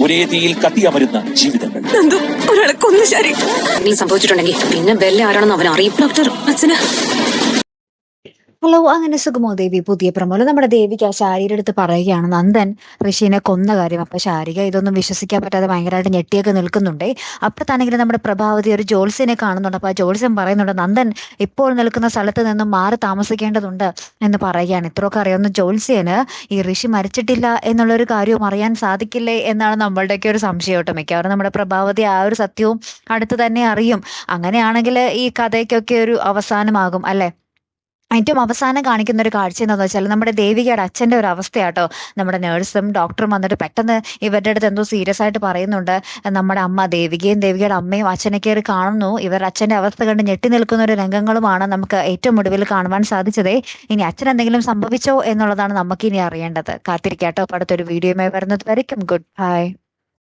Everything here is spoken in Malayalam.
ഒരേ തീയിൽ കത്തിയമരുന്ന ജീവിതങ്ങൾ. സംഭവിച്ചിട്ടുണ്ടെങ്കിൽ പിന്നെ ബെല്ല ആരാണെന്ന് അവൻ അറിയും. ഡോക്ടർ അച്ഛന് ഹലോ, അങ്ങനെ സുഖമോ ദേവി? പുതിയ പ്രമോല് നമ്മുടെ ദേവിക്ക് ആ ശാരിയുടെ അടുത്ത് പറയുകയാണ് നന്ദൻ ഋഷിനെ കൊന്ന കാര്യം. അപ്പൊ ശാരിക ഇതൊന്നും വിശ്വസിക്കാൻ പറ്റാതെ ഭയങ്കരമായിട്ട് ഞെട്ടിയൊക്കെ നിൽക്കുന്നുണ്ടേ. അപ്പത്താണെങ്കിൽ നമ്മുടെ പ്രഭാവതി ഒരു ജോത്സ്യനെ കാണുന്നുണ്ട്. അപ്പൊ ആ ജോത്സ്യം പറയുന്നുണ്ട് നന്ദൻ ഇപ്പോൾ നിൽക്കുന്ന സ്ഥലത്ത് നിന്നും മാറി താമസിക്കേണ്ടതുണ്ട് എന്ന് പറയുകയാണ്. ഇത്രയൊക്കെ അറിയാവുന്ന ജോത്സ്യന് ഈ ഋഷി മരിച്ചിട്ടില്ല എന്നുള്ളൊരു കാര്യവും അറിയാൻ സാധിക്കില്ലേ എന്നാണ് നമ്മളുടെയൊക്കെ ഒരു സംശയം കേട്ടോ. മിക്കവാറും നമ്മുടെ പ്രഭാവതി ആ ഒരു സത്യവും അടുത്ത് തന്നെ അറിയും. അങ്ങനെയാണെങ്കിൽ ഈ കഥയ്ക്കൊക്കെ ഒരു അവസാനമാകും അല്ലെ. ഏറ്റവും അവസാനം കാണിക്കുന്ന ഒരു കാഴ്ച എന്താണെന്ന് വെച്ചാൽ നമ്മുടെ ദേവികയുടെ അച്ഛൻ്റെ ഒരു അവസ്ഥയാട്ടോ. നമ്മുടെ നേഴ്സും ഡോക്ടറും വന്നിട്ട് പെട്ടെന്ന് ഇവരുടെ അടുത്ത് എന്തോ സീരിയസ് ആയിട്ട് പറയുന്നുണ്ട്. നമ്മുടെ അമ്മ ദേവികയും ദേവികയുടെ അമ്മയും അച്ഛനെ കയറി കാണുന്നു. ഇവരുടെ അച്ഛൻ്റെ അവസ്ഥ കണ്ട് ഞെട്ടി നിൽക്കുന്ന ഒരു രംഗങ്ങളുമാണ് നമുക്ക് ഏറ്റവും ഒടുവിൽ കാണുവാൻ സാധിച്ചതേ. ഇനി അച്ഛൻ എന്തെങ്കിലും സംഭവിച്ചോ എന്നുള്ളതാണ് നമുക്കിനി അറിയേണ്ടത്. കാത്തിരിക്കാട്ടോ. അടുത്തൊരു വീഡിയോയുമായി വരുന്നത് വരയ്ക്കും. Good bye.